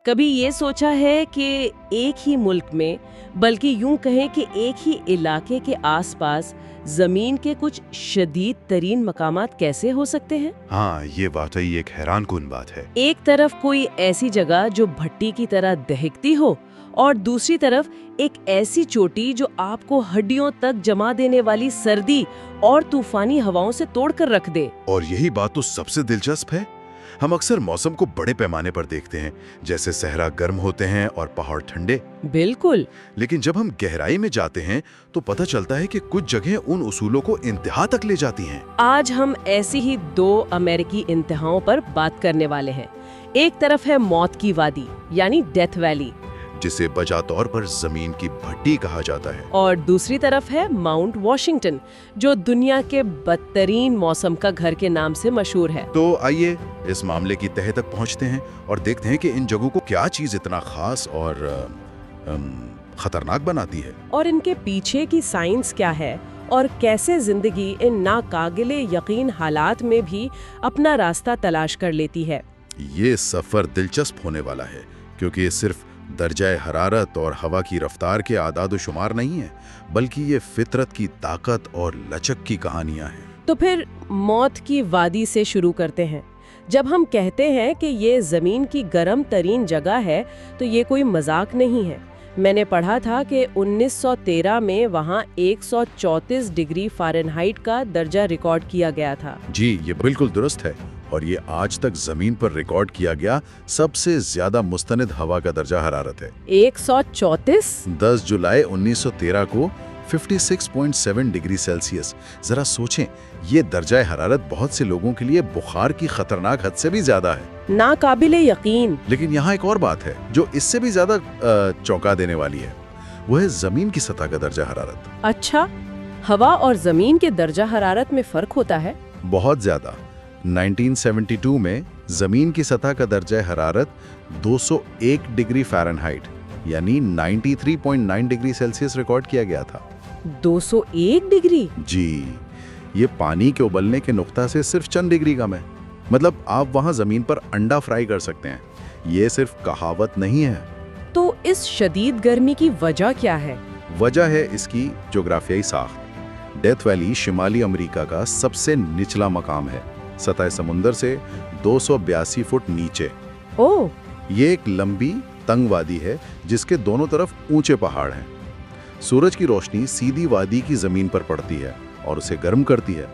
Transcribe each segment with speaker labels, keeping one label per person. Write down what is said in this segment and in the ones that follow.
Speaker 1: कभी ये सोचा है कि एक ही मुल्क में, बल्कि यूं कहें कि एक ही इलाके के आसपास जमीन के कुछ शदीद तरीन मकामात कैसे हो सकते हैं?
Speaker 2: हाँ, ये वाकई एक हैरानकुन बात है।
Speaker 1: एक तरफ कोई ऐसी जगह जो भट्टी की तरह दहकती हो, और दूसरी तरफ एक ऐसी चोटी जो आपको हड्डियों तक जमा देने वाली सर्दी और तूफानी हवाओं से तोड़कर रख दे।
Speaker 2: और यही बात तो सबसे दिलचस्प है। हम अक्सर मौसम को बड़े पैमाने पर देखते हैं, जैसे सहरा गर्म होते हैं और पहाड़ ठंडे।
Speaker 1: बिल्कुल।
Speaker 2: लेकिन जब हम गहराई में जाते हैं तो पता चलता है कि कुछ जगहें उन उसूलों को इंतहा तक ले जाती हैं।
Speaker 1: आज हम ऐसी ही दो अमेरिकी इंतहाओं पर बात करने वाले हैं। एक तरफ है मौत की वादी यानी डेथ वैली,
Speaker 2: जिसे बजा तौर पर जमीन की भट्टी कहा जाता है,
Speaker 1: और दूसरी तरफ है माउंट वॉशिंगटन, जो दुनिया के बदतरीन मौसम का घर के नाम से मशहूर है।
Speaker 2: तो आइए इस मामले की तह तक पहुंचते हैं और देखते हैं कि इन जगहों को क्या चीज इतना खास और खतरनाक बनाती है,
Speaker 1: और इनके पीछे की साइंस क्या है, और कैसे जिंदगी इन नाकाबिले यकीन हालात में भी अपना रास्ता तलाश कर लेती है।
Speaker 2: ये सफर दिलचस्प होने वाला है, क्योंकि ये सिर्फ दर्जाए हरारत और हवा की रफ्तार के आदाद शुमार नहीं है, बल्कि ये फितरत की ताकत और लचक की कहानियां हैं।
Speaker 1: तो फिर मौत की वादी से शुरू करते हैं। जब हम कहते हैं कि ये जमीन की गर्म तरीन जगह है, तो ये कोई मजाक नहीं है। मैंने पढ़ा था कि 1913 में वहाँ 134 डिग्री फ़ारेनहाइट का दर्जा रिकॉर्ड किया गया था।
Speaker 2: जी, ये बिल्कुल दुरुस्त है, और ये आज तक जमीन पर रिकॉर्ड किया गया सबसे ज्यादा मुस्तनिद हवा का दर्जा हरारत है।
Speaker 1: 134?
Speaker 2: 10 जुलाई 1913 को 56.7 डिग्री सेल्सियस। जरा सोचें, ये दर्जा हरारत बहुत से लोगों के लिए बुखार की खतरनाक हद से भी ज्यादा है।
Speaker 1: नाकाबिले यकीन।
Speaker 2: लेकिन यहाँ एक और बात है जो इससे भी ज्यादा चौंका देने वाली है। वो है जमीन की सतह का दर्जा हरारत।
Speaker 1: अच्छा, हवा और जमीन के दर्जा हरारत में फर्क होता है?
Speaker 2: बहुत ज्यादा। 1972 में जमीन की सतह का दर्जा हरारत 201 डिग्री फ़ारेनहाइट यानी 93.9 डिग्री सेल्सियस रिकॉर्ड किया गया था।
Speaker 1: 201 डिग्री?
Speaker 2: जी, ये पानी के उबलने के नुक्ता से सिर्फ चंद डिग्री कम है। मतलब आप वहां जमीन पर अंडा फ्राई कर सकते हैं। ये सिर्फ कहावत नहीं है।
Speaker 1: तो इस शदीद गर्मी की वजह क्या है?
Speaker 2: वजह है इसकी जोग्राफियाई साख्त। डेथ वैली शिमाली अमेरिका का सबसे निचला मकाम है, सतह समुंदर से 282 फुट नीचे।
Speaker 1: ओह!
Speaker 2: ये एक लंबी तंग वादी है जिसके दोनों तरफ ऊंचे पहाड़ हैं। सूरज की रोशनी सीधी वादी की जमीन पर पड़ती है और उसे गर्म करती है।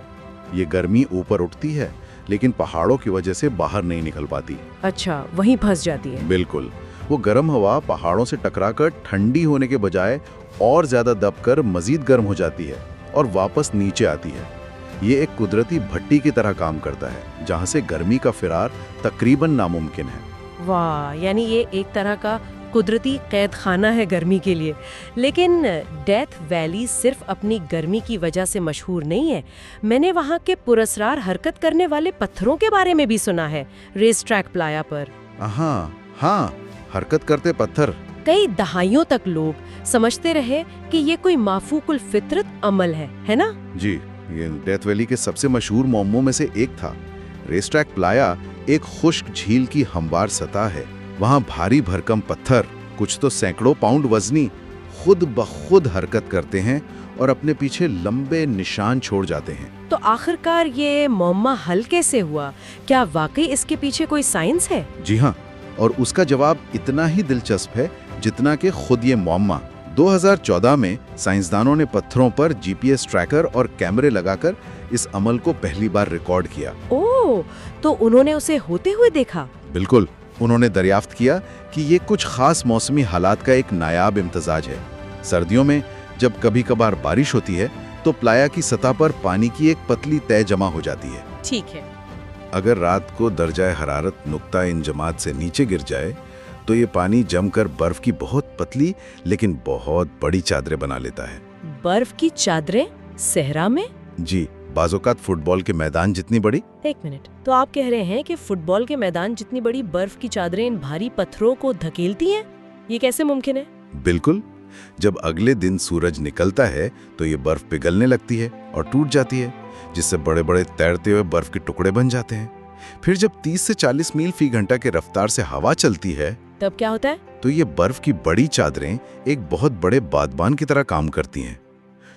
Speaker 2: ये गर्मी ऊपर उठती है, लेकिन पहाड़ों की वजह से बाहर नहीं निकल पाती।
Speaker 1: अच्छा, वहीं फंस जाती है।
Speaker 2: बिल्कुल। वो गर्म हवा पहाड़ों से टकराकर ठंडी होने के बजाय और ज्यादा दबकर मजीद गर्म हो जाती है और वापस नीचे आती है। ये एक कुदरती भट्टी की तरह काम करता है, जहां से गर्मी का फिरार तकरीबन नामुमकिन है।
Speaker 1: वाह, यानी ये एक तरह का कुदरती कैद खाना है गर्मी के लिए। लेकिन डेथ वैली सिर्फ अपनी गर्मी की वजह से मशहूर नहीं है। मैंने वहाँ के पुरस्कार हरकत करने वाले पत्थरों के बारे में भी सुना है, रेस ट्रैक प्लाया पर।
Speaker 2: हाँ, हरकत करते पत्थर।
Speaker 1: कई दहाइयों तक लोग समझते रहे कि ये कोई माफूकुल फितरत अमल है ना?
Speaker 2: जी, ये डेथ वैली के सबसे मशहूर मोमों में से एक था। रेस ट्रैक प्लाया एक खुश्क झील की हमवार सतह है। वहाँ भारी भरकम पत्थर, कुछ तो सैकड़ों पाउंड वजनी, खुद ब खुद हरकत करते हैं और अपने पीछे लंबे निशान छोड़ जाते हैं।
Speaker 1: तो आखिरकार ये मुअम्मा हल कैसे हुआ? क्या वाकई इसके पीछे कोई साइंस है?
Speaker 2: जी हाँ, और उसका जवाब इतना ही दिलचस्प है जितना कि खुद ये मुअम्मा। 2014 में साइंसदानों ने पत्थरों पर जीपीएस ट्रैकर और कैमरे लगाकर इस अमल को पहली बार रिकॉर्ड किया।
Speaker 1: ओह, तो उन्होंने उसे होते हुए देखा?
Speaker 2: बिल्कुल। उन्होंने दरियाफ्त किया कि ये कुछ खास मौसमी हालात का एक नायाब इम्तजाज है। सर्दियों में जब कभी कभार बारिश होती है तो प्लाया की सतह पर पानी की एक पतली तह जमा हो जाती है।
Speaker 1: ठीक है।
Speaker 2: अगर रात को दर्जाए हरारत नुक्ता इंजमात से नीचे गिर जाए तो ये पानी जमकर बर्फ की बहुत पतली लेकिन बहुत बड़ी चादरें बना लेता है।
Speaker 1: बर्फ की चादरें सहरा में?
Speaker 2: जी, बाज़ोकात फुटबॉल के मैदान जितनी बड़ी।
Speaker 1: एक मिनट, तो आप कह रहे हैं कि फुटबॉल के मैदान जितनी बड़ी बर्फ की चादरें इन भारी पत्थरों को धकेलती हैं? ये कैसे मुमकिन है?
Speaker 2: बिल्कुल। जब अगले दिन सूरज निकलता है तो ये बर्फ पिघलने लगती है और टूट जाती है, जिससे बड़े बड़े तैरते हुए बर्फ के टुकड़े बन जाते हैं। फिर जब 30 से 40 मील फी घंटा के रफ्तार से हवा चलती है
Speaker 1: तब क्या होता है?
Speaker 2: तो ये बर्फ की बड़ी चादरें एक बहुत बड़े बादबान की तरह काम करती हैं।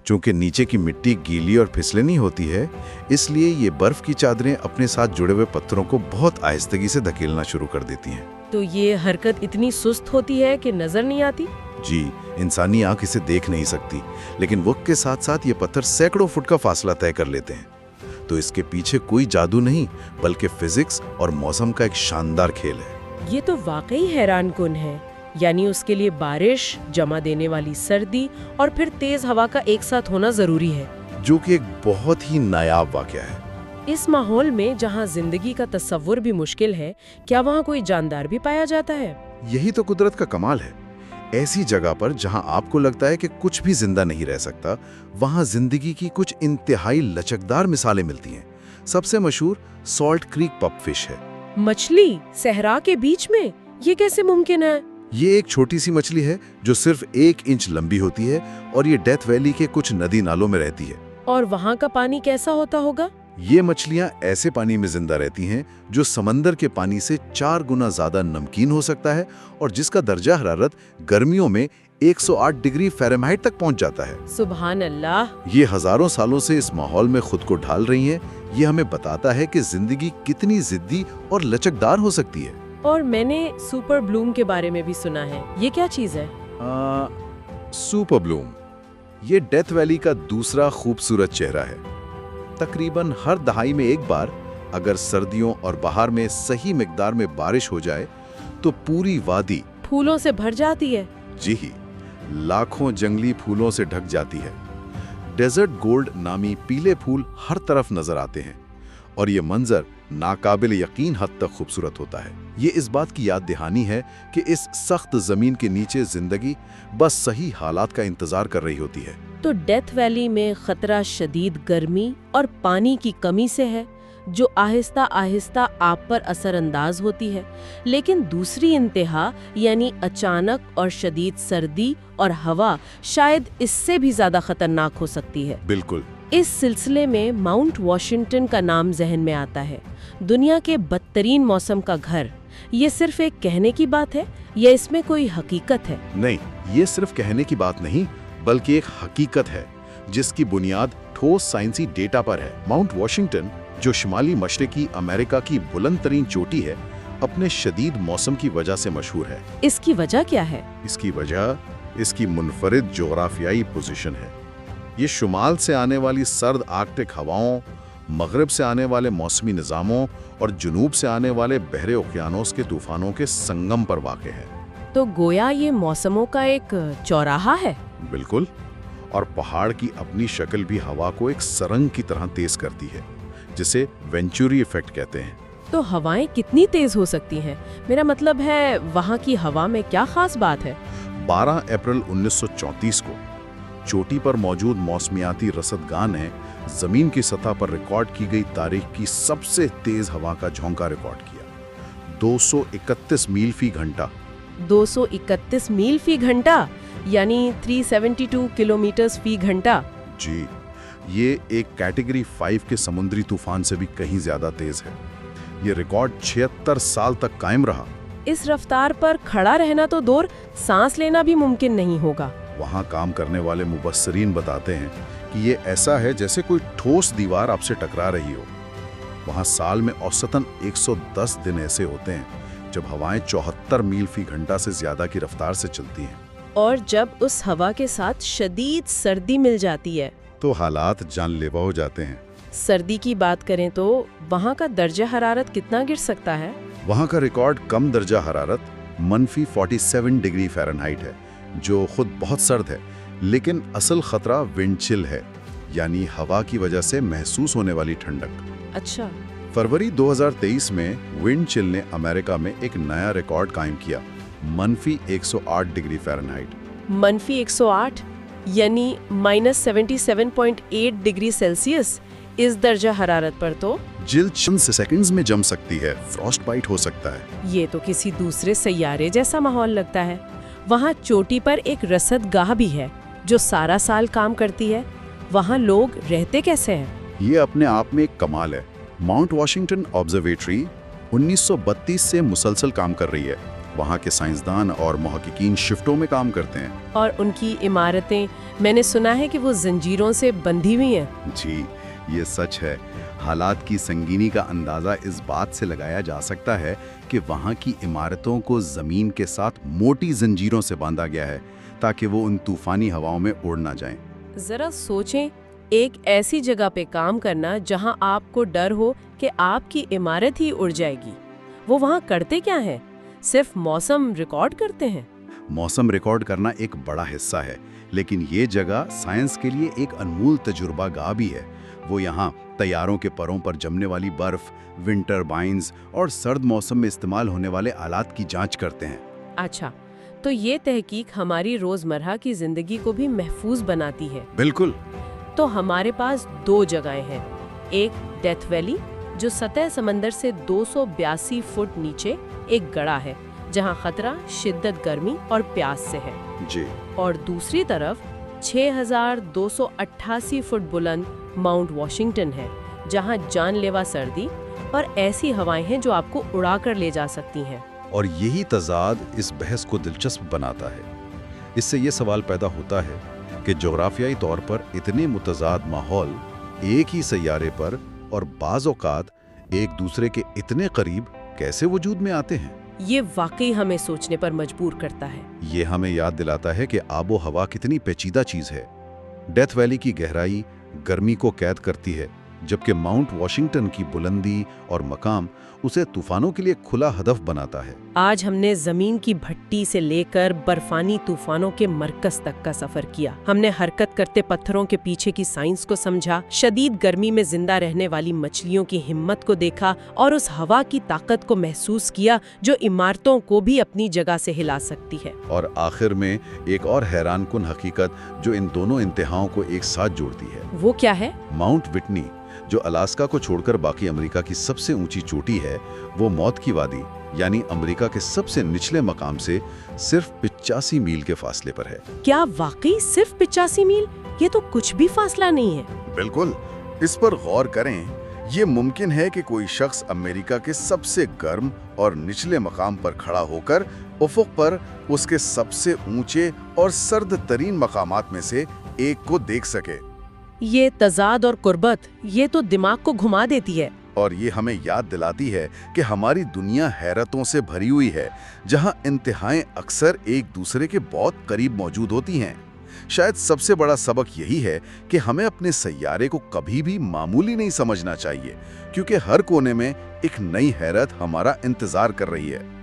Speaker 2: चूंकि नीचे की मिट्टी गीली और फिसलनी होती है, इसलिए ये बर्फ की चादरें अपने साथ जुड़े हुए पत्थरों को बहुत आहिस्तगी से धकेलना शुरू कर देती हैं।
Speaker 1: तो ये हरकत इतनी सुस्त होती है कि नजर नहीं आती?
Speaker 2: जी, इंसानी आंख इसे देख नहीं सकती, लेकिन वक्त के साथ साथ ये पत्थर सैकड़ों फुट का फासला तय कर लेते हैं। तो इसके पीछे कोई जादू नहीं, बल्कि फिजिक्स और मौसम का एक शानदार खेल है।
Speaker 1: ये तो वाकई हैरानकुन है। यानी उसके लिए बारिश, जमा देने वाली सर्दी और फिर तेज हवा का एक साथ होना जरूरी है,
Speaker 2: जो कि एक बहुत ही नायाब वाकया है।
Speaker 1: इस माहौल में जहाँ जिंदगी का तस्वुर भी मुश्किल है, क्या वहाँ कोई जानदार भी पाया जाता है?
Speaker 2: यही तो कुदरत का कमाल है। ऐसी जगह पर जहां आपको लगता है कि कुछ भी जिंदा नहीं रह सकता, वहां जिंदगी की कुछ इंतहाई लचकदार मिसालें मिलती हैं। सबसे मशहूर सॉल्ट क्रीक पपफिश है।
Speaker 1: मछली सहरा के बीच में, ये कैसे मुमकिन है?
Speaker 2: ये एक छोटी सी मछली है जो सिर्फ 1 इंच लंबी होती है और ये डेथ वैली के कुछ नदी नालों में रहती है।
Speaker 1: और वहाँ का पानी कैसा होता होगा?
Speaker 2: ये मछलियां ऐसे पानी में जिंदा रहती हैं जो समंदर के पानी से 4 गुना ज्यादा नमकीन हो सकता है और जिसका दर्जा हरारत गर्मियों में 108 डिग्री फ़ारेनहाइट तक पहुंच जाता है।
Speaker 1: सुभान अल्लाह।
Speaker 2: ये हजारों सालों से इस माहौल में खुद को ढाल रही हैं। ये हमें बताता है कि जिंदगी कितनी जिद्दी और लचकदार हो सकती है।
Speaker 1: और मैंने सुपर ब्लूम के बारे में भी सुना है, ये क्या चीज है?
Speaker 2: सुपर ब्लूम ये डेथ वैली का दूसरा खूबसूरत चेहरा है। तकरीबन हर दहाई में एक बार अगर सर्दियों और बहार में सही मिकदार में बारिश हो जाए तो पूरी वादी
Speaker 1: फूलों से भर जाती है।
Speaker 2: जी ही, लाखों जंगली फूलों से ढक जाती है। डेजर्ट गोल्ड नामी पीले फूल हर तरफ नजर आते हैं और ये मंजर नाकाबिल यकीन हद तक खूबसूरत होता है। ये इस बात की याद दहानी है कि इस सख्त जमीन के नीचे जिंदगी बस सही हालात का इंतजार कर रही होती है।
Speaker 1: तो डेथ वैली में खतरा शदीद गर्मी और पानी की कमी से है, जो आहिस्ता आहिस्ता आप पर असरअंदाज होती है। लेकिन दूसरी इंतहा यानी अचानक और शदीद सर्दी और हवा शायद इससे भी ज्यादा खतरनाक हो सकती है।
Speaker 2: बिल्कुल।
Speaker 1: इस सिलसिले में माउंट वॉशिंगटन का नाम जहन में आता है। दुनिया के बदतरीन मौसम का घर। ये सिर्फ एक कहने की बात है या इसमें कोई हकीकत है?
Speaker 2: नहीं, ये सिर्फ कहने की बात नहीं, बल्कि एक हकीकत है जिसकी बुनियाद ठोस साइंसी डेटा पर है। माउंट वॉशिंगटन, जो शुमाली मशरिकी अमेरिका की बुलंद तरीन चोटी है, अपने शदीद मौसम की वजह से मशहूर है।
Speaker 1: इसकी वजह क्या है?
Speaker 2: इसकी वजह इसकी मुनफरिद जोग्राफियाई पोजीशन है। ये शुमाल से आने वाली सर्द आर्कटिक हवाओं, मगरिब से आने वाले मौसमी निज़ामों और जुनूब से आने वाले बहरे ओकियानोस के तूफानों के संगम पर वाक़े है।
Speaker 1: तो गोया ये मौसमों का एक चौराहा है।
Speaker 2: बिल्कुल। और पहाड़ की अपनी शक्ल भी हवा को एक सरंग की तरह तेज करती है, जिसे वेंचुरी इफेक्ट कहते हैं।
Speaker 1: तो हवाएं कितनी तेज हो सकती हैं? मेरा मतलब है वहाँ की हवा में क्या खास बात है?
Speaker 2: 12 अप्रैल 1934 को चोटी पर मौजूद मौसमियाती रसदगाह ने जमीन की सतह पर रिकॉर्ड की गई तारीख की सबसे तेज हवा का झोंका रिकॉर्ड किया। 231 मील फी घंटा।
Speaker 1: 231 मील फी घंटा यानी 372 किलोमीटर फी घंटा।
Speaker 2: जी, ये एक कैटेगरी 5 के समुद्री तूफान से भी कहीं ज्यादा तेज है। ये रिकॉर्ड 76 साल तक कायम रहा।
Speaker 1: इस रफ्तार पर खड़ा रहना तो दूर, सांस लेना भी मुमकिन नहीं होगा।
Speaker 2: वहाँ काम करने वाले मुबस्सरीन बताते हैं कि ये ऐसा है जैसे कोई ठोस दीवार आपसे टकरा रही हो। वहाँ साल में औसतन 110 दिन ऐसे होते हैं जब हवाएं 74 मील फी घंटा से ज्यादा की रफ्तार से चलती हैं।
Speaker 1: और जब उस हवा के साथ शदीद सर्दी मिल जाती है
Speaker 2: तो हालात जानलेवा हो जाते हैं।
Speaker 1: सर्दी की बात करें तो वहाँ का दर्जा हरारत कितना गिर सकता है?
Speaker 2: वहाँ का रिकॉर्ड कम दर्जा हरारत -47 डिग्री फ़ारेनहाइट है, जो खुद बहुत सर्द है। लेकिन असल खतरा विंड चिल है, यानी हवा की वजह से महसूस होने वाली ठंडक।
Speaker 1: अच्छा।
Speaker 2: फरवरी 2023 में विंड चिल ने अमेरिका में एक नया रिकॉर्ड कायम किया, -108 डिग्री फ़ारेनहाइट।
Speaker 1: -108 यानी -77.8 डिग्री सेल्सियस। इस दर्जा हरारत पर तो
Speaker 2: जिल्द चंद सेकंड्स में जम सकती है, फ्रॉस्ट बाइट हो सकता है।
Speaker 1: ये तो किसी दूसरे सैयारे जैसा माहौल लगता है। वहाँ चोटी पर एक रसदगाह भी है जो सारा साल काम करती है। वहाँ लोग रहते कैसे हैं?
Speaker 2: ये अपने आप में एक कमाल है। माउंट वॉशिंगटन ऑब्जर्वेटरी 1932 से मुसलसल काम कर रही है। वहाँ के साइंसदान और मुहक्किकीन शिफ्टों में काम करते हैं।
Speaker 1: और उनकी इमारतें, मैंने सुना है कि वो जंजीरों से बंधी हुई हैं।
Speaker 2: जी, ये सच है। हालात की संगीनी का अंदाज़ा इस बात से लगाया जा सकता है कि वहाँ की इमारतों को ज़मीन के साथ मोटी जंजीरों से बांधा गया है ताकि वो उन तूफानी हवाओं में उड़ ना जाएं।
Speaker 1: जरा सोचें, एक ऐसी जगह पे काम करना जहां आपको डर हो कि आपकी इमारत ही उड़ जाएगी। वो वहां करते क्या हैं? सिर्फ मौसम रिकॉर्ड करते हैं?
Speaker 2: मौसम रिकॉर्ड करना एक बड़ा हिस्सा है, लेकिन ये जगह साइंस के लिए एक अनमोल तजुर्बा गाह भी है। वो यहाँ तैयारों के परों पर जमने वाली बर्फ, विंड टर्बाइन्स और सर्द मौसम में इस्तेमाल होने वाले आलात की जांच करते हैं।
Speaker 1: अच्छा, तो ये तहकीक हमारी रोजमर्रा की जिंदगी को भी महफूज बनाती है।
Speaker 2: बिल्कुल।
Speaker 1: तो हमारे पास दो जगहें हैं। एक डेथ वैली, जो सतह समंदर से 282 फुट नीचे एक गड़ा है, जहां खतरा शिद्दत गर्मी और प्यास से है।
Speaker 2: जी।
Speaker 1: और दूसरी तरफ 6288 फुट बुलंद माउंट वॉशिंगटन है, जहां जानलेवा सर्दी और ऐसी हवाएं हैं जो आपको उड़ा कर ले जा सकती हैं।
Speaker 2: और यही तजाद इस बहस को दिलचस्प बनाता है। इससे ये सवाल पैदा होता है कि जोग्राफियाई तौर पर इतने मुतजाद माहौल एक ही सैयारे पर और बाज़ औक़ात एक दूसरे के इतने करीब कैसे वजूद में आते हैं।
Speaker 1: ये वाकई हमें सोचने पर मजबूर करता है।
Speaker 2: ये हमें याद दिलाता है कि आबो हवा कितनी पेचीदा चीज़ है। डेथ वैली की गहराई गर्मी को कैद करती है, जबकि माउंट वॉशिंगटन की बुलंदी और मकाम उसे तूफानों के लिए खुला हदफ बनाता है।
Speaker 1: आज हमने जमीन की भट्टी से लेकर बर्फानी तूफानों के मरकज तक का सफर किया। हमने हरकत करते पत्थरों के पीछे की साइंस को समझा, शदीद गर्मी में जिंदा रहने वाली मछलियों की हिम्मत को देखा और उस हवा की ताकत को महसूस किया जो इमारतों को भी अपनी जगह से हिला सकती है।
Speaker 2: और आखिर में एक और हैरानकुन हकीकत जो इन दोनों इंतहाओं को एक साथ जोड़ती है,
Speaker 1: वो क्या है?
Speaker 2: माउंट विटनी, जो अलास्का को छोड़कर बाकी अमेरिका की सबसे ऊंची चोटी है, वो मौत की वादी यानी अमेरिका के सबसे निचले मकाम से सिर्फ 85 मील के फासले पर है।
Speaker 1: क्या वाकई सिर्फ 85 मील? ये तो कुछ भी फासला नहीं है।
Speaker 2: बिल्कुल। इस पर गौर करें, ये मुमकिन है कि कोई शख्स अमेरिका के सबसे गर्म और निचले मकाम पर खड़ा होकर उफुक पर उसके सबसे ऊंचे और सर्द तरीन मकामात में से एक को देख सके।
Speaker 1: ये तजाद और कुर्बत, ये तो दिमाग को घुमा देती है।
Speaker 2: और ये हमें याद दिलाती है कि हमारी दुनिया हैरतों से भरी हुई है, जहां इंतहाएं अक्सर एक दूसरे के बहुत करीब मौजूद होती हैं। शायद सबसे बड़ा सबक यही है कि हमें अपने सैयारे को कभी भी मामूली नहीं समझना चाहिए, क्योंकि हर कोने में एक नई हैरत हमारा इंतजार कर रही है।